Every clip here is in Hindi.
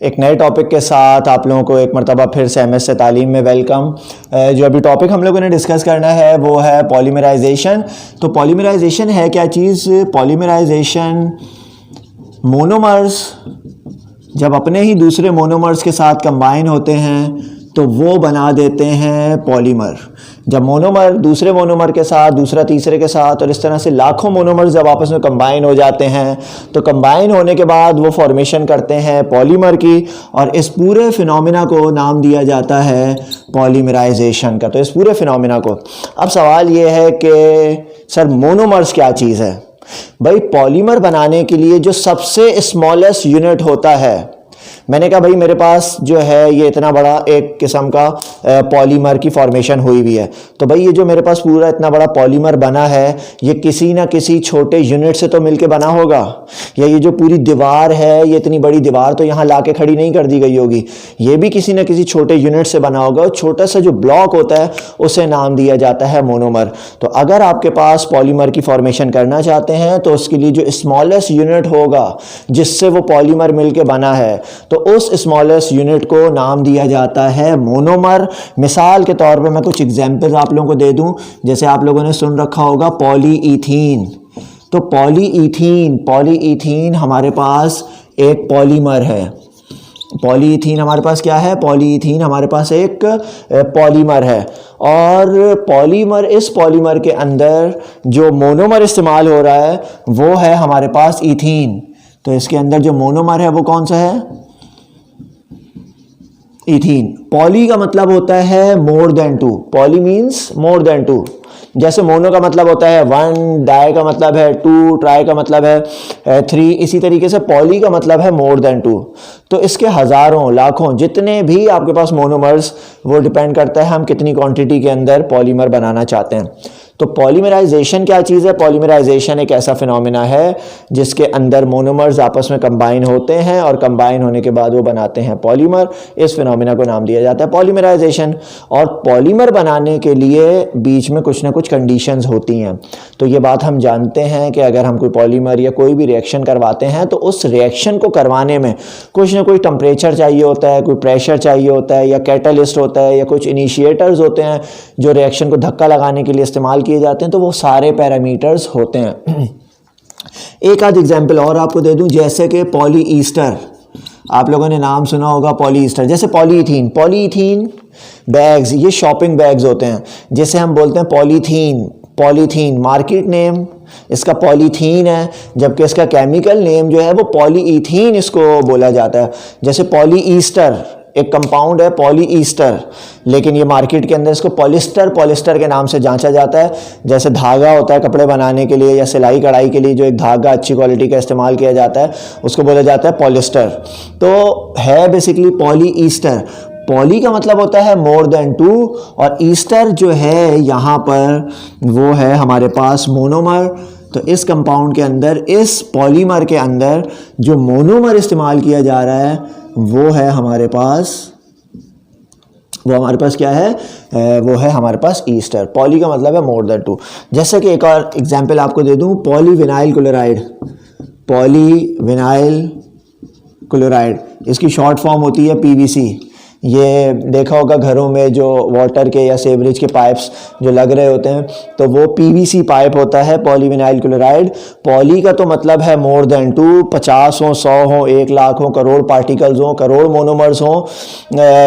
एक नए टॉपिक के साथ आप लोगों को एक मरतबा फिर से एमएस से तालीम में वेलकम। जो अभी टॉपिक हम लोगों ने डिस्कस करना है वो है पॉलीमराइजेशन। तो पॉलीमराइजेशन है क्या चीज़? पॉलीमराइजेशन मोनोमर्स जब अपने ही दूसरे मोनोमर्स के साथ कंबाइन होते हैं तो वो बना देते हैं पॉलीमर। जब मोनोमर दूसरे मोनोमर के साथ, दूसरा तीसरे के साथ और इस तरह से लाखों मोनोमर्स जब आपस में कंबाइन हो जाते हैं तो कंबाइन होने के बाद वो फॉर्मेशन करते हैं पॉलीमर की, और इस पूरे फिनोमिना को नाम दिया जाता है पॉलीमराइजेशन का। तो इस पूरे फिनोमिना को, अब सवाल ये है कि सर मोनोमर्स क्या चीज़ है? भाई पॉलीमर बनाने के लिए जो सबसे स्मॉलेस्ट यूनिट होता है, मैंने कहा भाई मेरे पास जो है ये इतना बड़ा एक किस्म का पॉलीमर की फॉर्मेशन हुई हुई है, तो भाई ये जो मेरे पास पूरा इतना बड़ा पॉलीमर बना है ये किसी ना किसी छोटे यूनिट से तो मिलके बना होगा, या ये जो पूरी दीवार है ये इतनी बड़ी दीवार तो यहाँ लाके खड़ी नहीं कर दी गई होगी, ये भी किसी ना किसी छोटे यूनिट से बना होगा। और छोटा सा जो ब्लॉक होता है उसे नाम दिया जाता है मोनोमर। तो अगर आपके पास पॉलीमर की फॉर्मेशन करना चाहते हैं तो उसके लिए जो स्मॉलेस्ट यूनिट होगा जिससे वो पॉलीमर मिलके बना है तो उस स्मॉलेस्ट यूनिट को नाम दिया जाता है मोनोमर। मिसाल के तौर पे मैं कुछ एग्जांपल्स आप लोगों को दे दूं, जैसे आप लोगों ने सुन रखा होगा पॉलीईथीन। तो पॉलीईथीन हमारे पास एक पॉलीमर है। पॉलीईथीन हमारे पास क्या है? पॉलीईथीन हमारे पास एक पॉलीमर है, और पॉलीमर, इस पॉलीमर के अंदर जो मोनोमर इस्तेमाल हो रहा है वो है हमारे पास ईथीन। तो इसके अंदर जो मोनोमर है वो कौन सा है? इथीन। पॉली का मतलब होता है more than two. Poly means more than two. जैसे मोनो का मतलब होता है वन, डाई का मतलब है टू, ट्राई का मतलब है थ्री, इसी तरीके से पॉली का मतलब है मोर देन टू। तो इसके हज़ारों, लाखों, जितने भी आपके पास मोनोमर्स, वो डिपेंड करता है हम कितनी क्वांटिटी के अंदर पॉलीमर बनाना चाहते हैं। तो पॉलीमराइजेशन क्या चीज़ है? पॉलीमराइजेशन एक ऐसा फिनोमिना है जिसके अंदर मोनोमर्स आपस में कंबाइन होते हैं और कंबाइन होने के बाद वो बनाते हैं पॉलीमर। इस फिनोमिना को नाम दिया जाता है पॉलीमराइजेशन। और पॉलीमर बनाने के लिए बीच में कुछ ना कुछ कंडीशंस होती हैं। तो ये बात हम जानते हैं कि अगर हम कोई पॉलीमर या कोई भी रिएक्शन करवाते हैं तो उस रिएक्शन को करवाने में कुछ ना कोई टेम्परेचर चाहिए होता है, कोई प्रेशर चाहिए होता है, या कैटलिस्ट होता है, या कुछ इनिशिएटर्स होते हैं जो रिएक्शन को धक्का लगाने के लिए इस्तेमाल किए जाते हैं। तो वो सारे पैरामीटर्स होते हैं। एक आध एग्जांपल और आपको दे दूं, जैसे कि पॉलीईस्टर, आप लोगों ने नाम सुना होगा पॉलीईस्टर। जैसे पॉलीईथीन बैग्स, ये शॉपिंग बैग्स होते हैं, जैसे हम बोलते हैं पॉलीथीन मार्केट नेम इसका पॉलीथीन है, जबकि इसका केमिकल नेम जो है वो पॉलीईथीन इसको बोला जाता है। जैसे पॉलीईस्टर एक कंपाउंड है पॉलीईस्टर, लेकिन ये मार्केट के अंदर इसको पॉलिस्टर के नाम से जांचा जाता है। जैसे धागा होता है कपड़े बनाने के लिए या सिलाई कढ़ाई के लिए, जो एक धागा अच्छी क्वालिटी का इस्तेमाल किया जाता है उसको बोला जाता है पॉलिस्टर। तो है बेसिकली पॉलीईस्टर। पॉली का मतलब होता है मोर देन टू, और ईस्टर जो है यहाँ पर वो है हमारे पास मोनोमर। तो इस कंपाउंड के अंदर, इस पॉलीमर के अंदर जो मोनोमर इस्तेमाल किया जा रहा है वो है हमारे पास, क्या है? वो है हमारे पास ईस्टर। पॉली का मतलब है मोर देन टू। जैसे कि एक और एग्जांपल आपको दे दूं, पॉलीविनाइल क्लोराइड, इसकी शॉर्ट फॉर्म होती है पीवीसी। ये देखा होगा घरों में जो वाटर के या सेवरेज के पाइप्स जो लग रहे होते हैं, तो वो पीवीसी पाइप होता है पॉलीविनाइल क्लोराइड। पॉली का तो मतलब है मोर देन टू, 50 हो, 100 हो, 1 लाख हो, करोड़ पार्टिकल्स हो, करोड़ मोनोमर्स हो,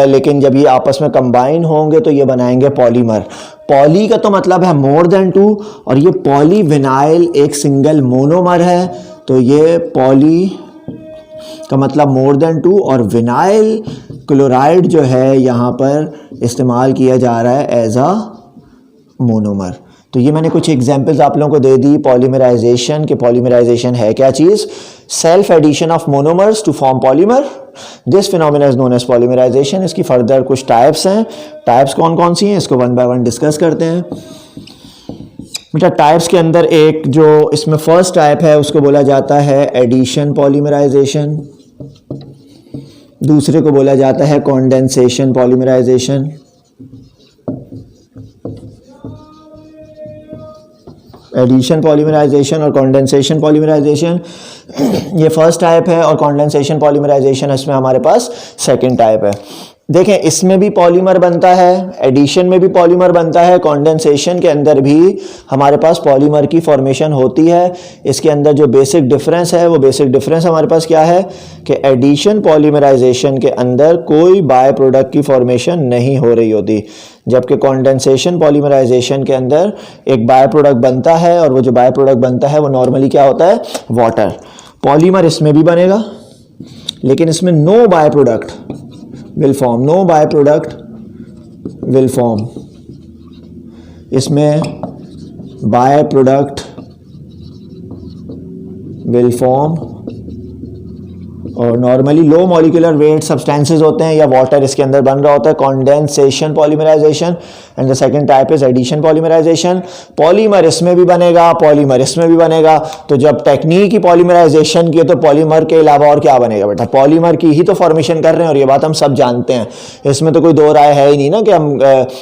लेकिन जब ये आपस में कंबाइन होंगे तो ये बनाएंगे पॉलीमर। पॉली का तो मतलब है मोर देन टू, और ये पॉलीविनाइल एक सिंगल मोनोमर है, तो ये पॉली का मतलब मोर देन टू, और विनाइल क्लोराइड जो है यहाँ पर इस्तेमाल किया जा रहा है एज अ मोनोमर। तो ये मैंने कुछ एग्जांपल्स आप लोगों को दे दी पॉलीमराइजेशन के। पॉलीमराइजेशन है क्या चीज़? Self addition of monomers to form polymer. This phenomena is known as polymerization. इसकी फर्दर कुछ टाइप्स हैं। टाइप्स कौन कौन सी हैं इसको वन बाय वन डिस्कस करते हैं। बेटा टाइप्स के अंदर एक जो इसमें फर्स्ट टाइप है उसको बोला जाता है एडिशन पॉलीमराइजेशन, दूसरे को बोला जाता है कॉन्डेंसेशन पॉलीमराइजेशन, एडिशन पॉलीमराइजेशन और कंडेंसेशन पॉलीमराइजेशन, ये फर्स्ट टाइप है, और कंडेंसेशन पॉलीमराइजेशन इसमें हमारे पास सेकंड टाइप है। देखें, इसमें भी पॉलीमर बनता है, एडिशन में भी पॉलीमर बनता है, कंडेंसेशन के अंदर भी हमारे पास पॉलीमर की फॉर्मेशन होती है। इसके अंदर जो बेसिक डिफरेंस है, वो बेसिक डिफरेंस हमारे पास क्या है कि एडिशन पॉलीमराइजेशन के अंदर कोई बाय प्रोडक्ट की फॉर्मेशन नहीं हो रही होती, जबकि कंडेंसेशन पॉलीमराइजेशन के अंदर एक बाय प्रोडक्ट बनता है, और वो जो बाय प्रोडक्ट बनता है वो नॉर्मली क्या होता है, वाटर। पॉलीमर इसमें भी बनेगा, लेकिन इसमें no by product will form, no byproduct will form, इसमें byproduct will form, और normally low molecular weight substances होते हैं या वाटर इसके अंदर बन रहा होता है, condensation polymerisation, and the second type is addition polymerisation. Polymer इसमें भी बनेगा, पॉलीमर इसमें भी बनेगा। तो जब टेक्निक ही पॉलीमराइजेशन की है तो पॉलीमर के अलावा और क्या बनेगा बेटा, पॉलीमर की ही तो फॉर्मेशन कर रहे हैं, और ये बात हम सब जानते हैं, इसमें तो कोई दो राय है ही नहीं ना कि हम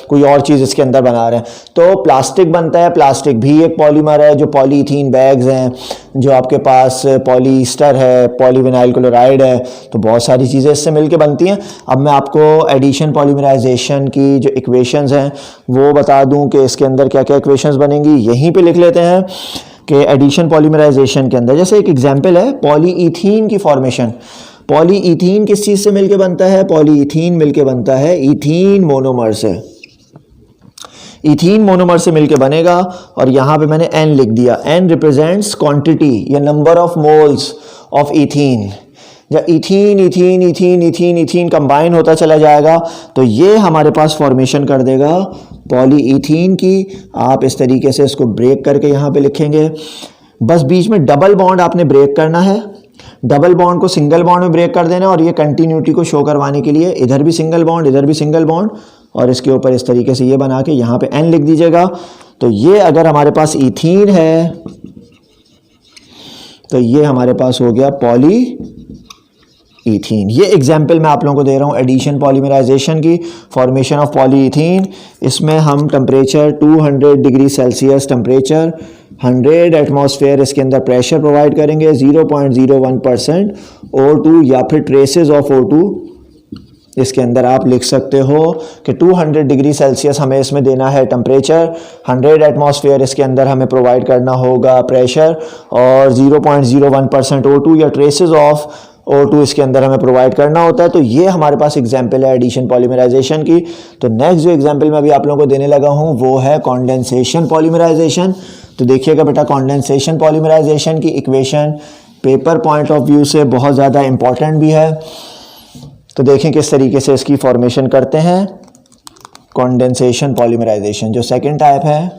कोई और चीज़ इसके अंदर बना रहे हैं। तो प्लास्टिक बनता है, प्लास्टिक भी एक पॉलीमर है, जो पॉलीथीन बैग्स हैं, जो आपके पास पॉलीस्टर है, पॉलीविनाइल क्लोराइड है, तो बहुत सारी चीज़ें इससे मिलके बनती हैं। अब मैं आपको एडिशन पॉलीमराइजेशन की जो इक्वेशंस हैं वो बता दूं कि इसके अंदर क्या क्या इक्वेशंस बनेंगी। यहीं पे लिख लेते हैं कि एडिशन पॉलीमराइजेशन के अंदर, जैसे एक एग्जांपल है पॉलीईथीन की फॉर्मेशन। पॉलीईथीन किस चीज़ से मिलके बनता है, पॉलीईथीन मिलके बनता है ईथीन मोनोमर से, इथीन मोनोमर से मिलके बनेगा, और यहाँ पे मैंने n लिख दिया। n रिप्रेजेंट्स क्वांटिटी या number of moles of ethene. जब ethene ethene ethene ethene ethene combine होता चला जाएगा तो ये हमारे पास फॉर्मेशन कर देगा पॉलीईथीन की। आप इस तरीके से इसको ब्रेक करके यहाँ पे लिखेंगे। बस बीच में डबल बॉन्ड आपने ब्रेक करना है, डबल बॉन्ड को सिंगल बॉन्ड में ब्रेक कर देना, और ये कंटिन्यूटी को शो करवाने के लिए इधर भी सिंगल बॉन्ड, इधर भी सिंगल बॉन्ड, और इसके ऊपर इस तरीके से ये बना के यहाँ पे n लिख दीजिएगा। तो ये अगर हमारे पास इथीन है तो ये हमारे पास हो गया पॉली इथीन। ये एग्जाम्पल मैं आप लोगों को दे रहा हूँ एडिशन पॉलीमराइजेशन की, फॉर्मेशन ऑफ पॉलीइथीन। इसमें हम temperature 200 degree Celsius temperature, 100 atmosphere इसके अंदर प्रेशर प्रोवाइड करेंगे, 0.01% O2 या फिर ट्रेसेस ऑफ O2 इसके अंदर आप लिख सकते हो कि 200 डिग्री सेल्सियस हमें इसमें देना है टेम्परेचर, 100 एटमॉस्फेयर इसके अंदर हमें प्रोवाइड करना होगा प्रेशर, और 0.01% O2 या ट्रेसेस ऑफ O2 इसके अंदर हमें प्रोवाइड करना होता है। तो ये हमारे पास एग्जाम्पल है एडिशन पॉलीमराइजेशन की। तो नेक्स्ट जो एग्जाम्पल मैं अभी आप लोगों को देने लगा हूँ वो है कंडेंसेशन पॉलीमराइजेशन। तो देखिएगा बेटा, कंडेंसेशन पॉलीमराइजेशन की equation paper point of view से बहुत ज़्यादा इंपॉर्टेंट भी है। तो देखें किस तरीके से इसकी फॉर्मेशन करते हैं। कंडेंसेशन पॉलीमराइजेशन जो सेकंड टाइप है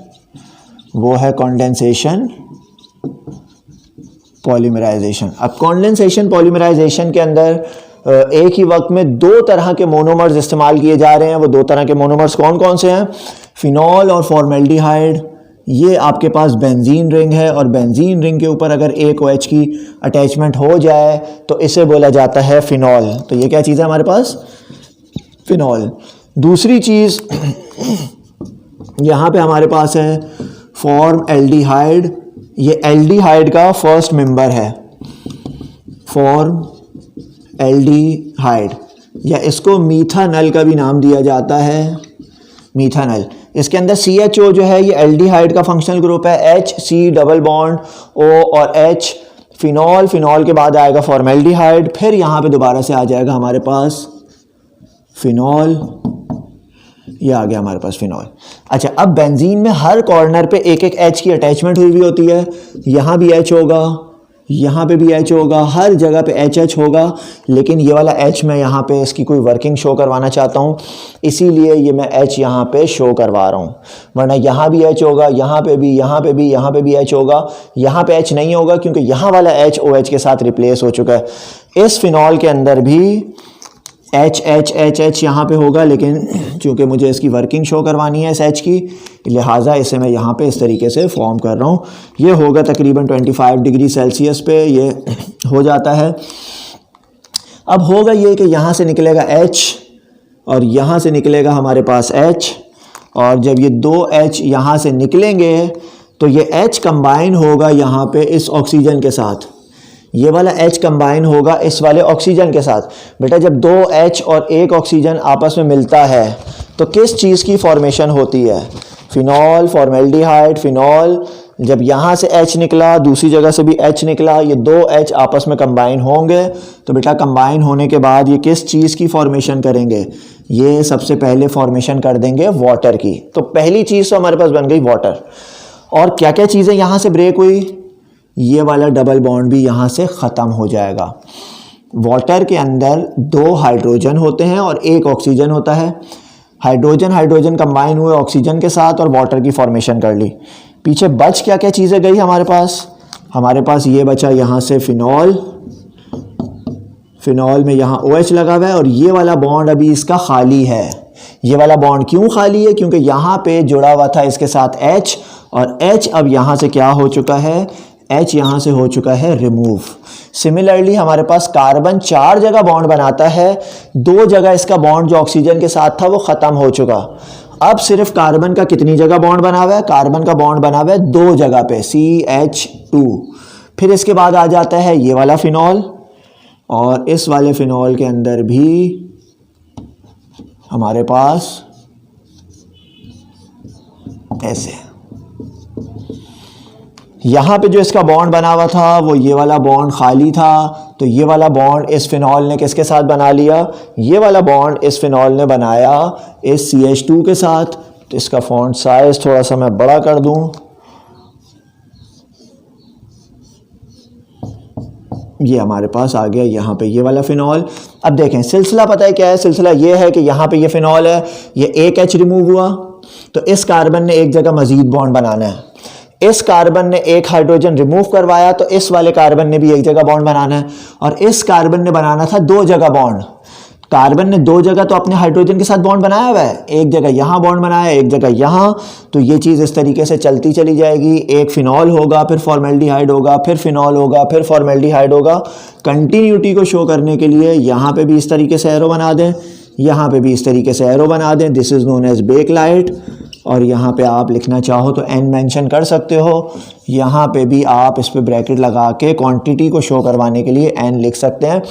वो है कंडेंसेशन पॉलीमराइजेशन। अब कंडेंसेशन पॉलीमराइजेशन के अंदर एक ही वक्त में दो तरह के मोनोमर्स इस्तेमाल किए जा रहे हैं। वो दो तरह के मोनोमर्स कौन कौन से हैं? फिनॉल और फॉर्मेल्डिहाइड। ये आपके पास बेंजीन रिंग है, और बेंजीन रिंग के ऊपर अगर एक OH की अटैचमेंट हो जाए तो इसे बोला जाता है फिनॉल। तो ये क्या चीज़ है हमारे पास? फिनॉल। दूसरी चीज़ यहाँ पे हमारे पास है फॉर्मएल्डिहाइड। ये एल्डिहाइड का फर्स्ट मेंबर है, फॉर्मएल्डिहाइड, या इसको मीथानल का भी नाम दिया जाता है, मीथानल। इसके अंदर CHO जो है ये एल्डिहाइड का फंक्शनल ग्रुप है, HC डबल बॉन्ड O और H। फिनॉल, फिनॉल के बाद आएगा फॉर्मेल्डिहाइड, फिर यहाँ पे दोबारा से आ जाएगा हमारे पास फिनॉल। ये आ गया हमारे पास फिनॉल। अच्छा, अब बेंजीन में हर कॉर्नर पे एक एक H की अटैचमेंट हुई होती है। यहाँ भी H होगा, यहाँ पे भी H होगा, हर जगह पे HH होगा। लेकिन ये वाला H मैं यहाँ पे इसकी कोई वर्किंग शो करवाना चाहता हूँ, इसीलिए ये मैं H यहाँ पे शो करवा रहा हूँ। वरना यहाँ भी H होगा, यहाँ पे भी, यहाँ पे भी, यहाँ पे भी H होगा। यहाँ पे H नहीं होगा क्योंकि यहाँ वाला H OH के साथ रिप्लेस हो चुका है। इस फिनॉल के अंदर भी H यहाँ पे होगा, लेकिन चूँकि मुझे इसकी वर्किंग शो करवानी है इस H की, लिहाजा इसे मैं यहाँ पे इस तरीके से फॉर्म कर रहा हूँ। ये होगा तकरीबन 25 डिग्री सेल्सियस पे ये हो जाता है। अब होगा ये कि यहाँ से निकलेगा H और यहाँ से निकलेगा हमारे पास H, और जब ये दो H यहाँ से निकलेंगे तो ये H कंबाइन होगा यहाँ पे इस ऑक्सीजन के साथ, ये वाला H कंबाइन होगा इस वाले ऑक्सीजन के साथ। बेटा जब दो H और एक ऑक्सीजन आपस में मिलता है तो किस चीज़ की फॉर्मेशन होती है? Phenol, formaldehyde, phenol. जब यहाँ से H निकला, दूसरी जगह से भी H निकला, ये दो H आपस में कंबाइन होंगे तो बेटा कंबाइन होने के बाद ये किस चीज़ की फॉर्मेशन करेंगे? ये सबसे पहले फॉर्मेशन कर देंगे वाटर की। तो पहली चीज़ तो हमारे पास बन गई वाटर। और क्या क्या चीज़ें यहाँ से ब्रेक हुई? ये वाला डबल बॉन्ड भी यहाँ से ख़त्म हो जाएगा। वाटर के अंदर दो हाइड्रोजन होते हैं और एक ऑक्सीजन होता है। हाइड्रोजन हाइड्रोजन कंबाइन हुए ऑक्सीजन के साथ और वाटर की फॉर्मेशन कर ली। पीछे बच क्या क्या चीज़ें गई हमारे पास? हमारे पास ये बचा यहाँ से फिनॉल, फिनॉल में यहाँ OH लगा हुआ है और ये वाला बॉन्ड अभी इसका खाली है। ये वाला बॉन्ड क्यों खाली है? क्योंकि यहाँ पे जुड़ा हुआ था इसके साथ H और H अब यहाँ से क्या हो चुका है? H यहाँ से हो चुका है रिमूव। सिमिलरली हमारे पास कार्बन 4 जगह बॉन्ड बनाता है, 2 जगह इसका बॉन्ड जो ऑक्सीजन के साथ था वो ख़त्म हो चुका। अब सिर्फ कार्बन का कितनी जगह बॉन्ड बना हुआ है? कार्बन का बॉन्ड बना हुआ है 2 जगह पे, CH2। फिर इसके बाद आ जाता है ये वाला फिनॉल और इस वाले फिनॉल के अंदर भी हमारे पास ऐसे यहाँ पे जो इसका बॉन्ड बना हुआ था वो ये वाला बॉन्ड खाली था, तो ये वाला बॉन्ड इस फिनॉल ने किसके साथ बना लिया? ये वाला बॉन्ड इस फिनॉल ने बनाया इस CH2 के साथ। तो इसका फॉन्ट साइज थोड़ा सा मैं बड़ा कर दूं। ये हमारे पास आ गया यहाँ पे ये वाला फिनॉल। अब देखें सिलसिला पता है क्या है? सिलसिला ये है कि यहाँ पे ये फिनॉल है, ये एक H रिमूव हुआ तो इस कार्बन ने एक जगह मजीद बॉन्ड बनाना है। इस कार्बन ने एक हाइड्रोजन रिमूव करवाया तो इस वाले कार्बन ने भी एक जगह बॉन्ड बनाना है और इस कार्बन ने बनाना था 2 जगह बॉन्ड। कार्बन ने 2 जगह तो अपने हाइड्रोजन के साथ बॉन्ड बनाया हुआ है, एक जगह यहाँ बॉन्ड बनाया, एक जगह यहाँ। तो ये चीज़ इस तरीके से चलती चली जाएगी। एक फिनॉल होगा, फिर फॉर्मेल्डिहाइड होगा, फिर फिनॉल होगा, फिर फॉर्मेल्डिहाइड होगा। कंटिन्यूटी को शो करने के लिए यहाँ पे भी इस तरीके से एरो बना दें, यहाँ पे भी इस तरीके से एरो बना दें। This is known as Bakelite. और यहाँ पे आप लिखना चाहो तो n मेंशन कर सकते हो। यहाँ पे भी आप इस पे ब्रैकेट लगा के क्वांटिटी को शो करवाने के लिए n लिख सकते हैं।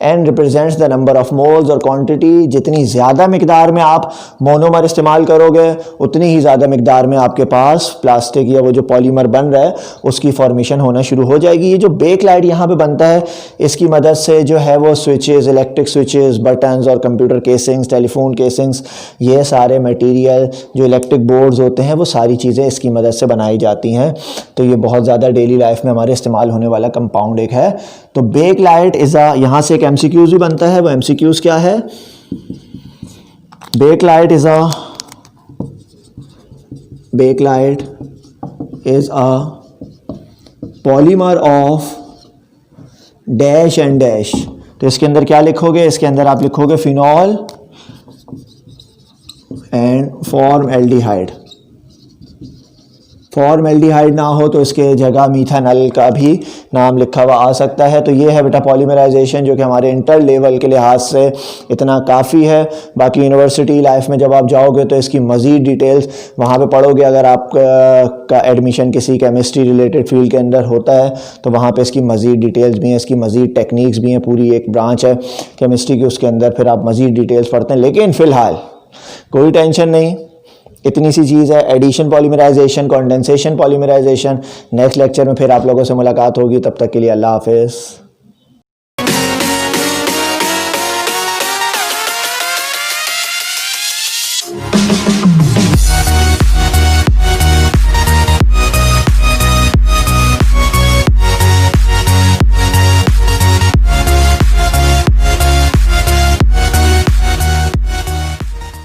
n represents the number of moles और क्वांटिटी। जितनी ज़्यादा मिकदार में आप मोनोमर इस्तेमाल करोगे उतनी ही ज़्यादा मिकदार में आपके पास प्लास्टिक या वो जो पॉलीमर बन रहा है उसकी फॉर्मेशन होना शुरू हो जाएगी। ये जो बेकलाइट यहाँ पे बनता है इसकी मदद से जो है वो स्विचेस, इलेक्ट्रिक स्विचेस, बटन्स और कंप्यूटर केसिंग्स, टेलीफोन केसिंग्स, ये सारे मटेरियल जो इलेक्ट्रिक बोर्ड्स होते हैं वो सारी चीज़ें इसकी मदद से बनाई जाती हैं। तो ये बहुत ज़्यादा डेली लाइफ में हमारे इस्तेमाल होने वाला कंपाउंड एक है। तो बेकलाइट इज़ अ, यहाँ से एक MCQs भी बनता है। वो MCQs क्या है? Bakelite is a polymer of dash and dash. तो इसके अंदर क्या लिखोगे? इसके अंदर आप लिखोगे फिनॉल एंड फॉर्मएल्डिहाइड। फॉर्मएल्डिहाइड ना हो तो इसके जगह मीथानल का भी नाम लिखा हुआ आ सकता है। तो ये है बेटा पॉलीमराइजेशन जो कि हमारे इंटर लेवल के लिहाज से इतना काफ़ी है। बाकी यूनिवर्सिटी लाइफ में जब आप जाओगे तो इसकी मज़ीद डिटेल्स वहाँ पे पढ़ोगे। अगर आपका एडमिशन किसी केमिस्ट्री रिलेटेड फील्ड के अंदर होता है तो वहाँ पे इसकी मज़ीद डिटेल्स भी हैं, इसकी मज़ीद टेक्निक्स भी हैं। पूरी एक ब्रांच है केमिस्ट्री की, उसके अंदर फिर आप मज़ीद डिटेल्स पढ़ते हैं। लेकिन फ़िलहाल कोई टेंशन नहीं, इतनी सी चीज़ है addition polymerisation, condensation polymerisation. Next lecture में फिर आप लोगों से मुलाकात होगी। तब तक के लिए अल्लाह हाफिज़।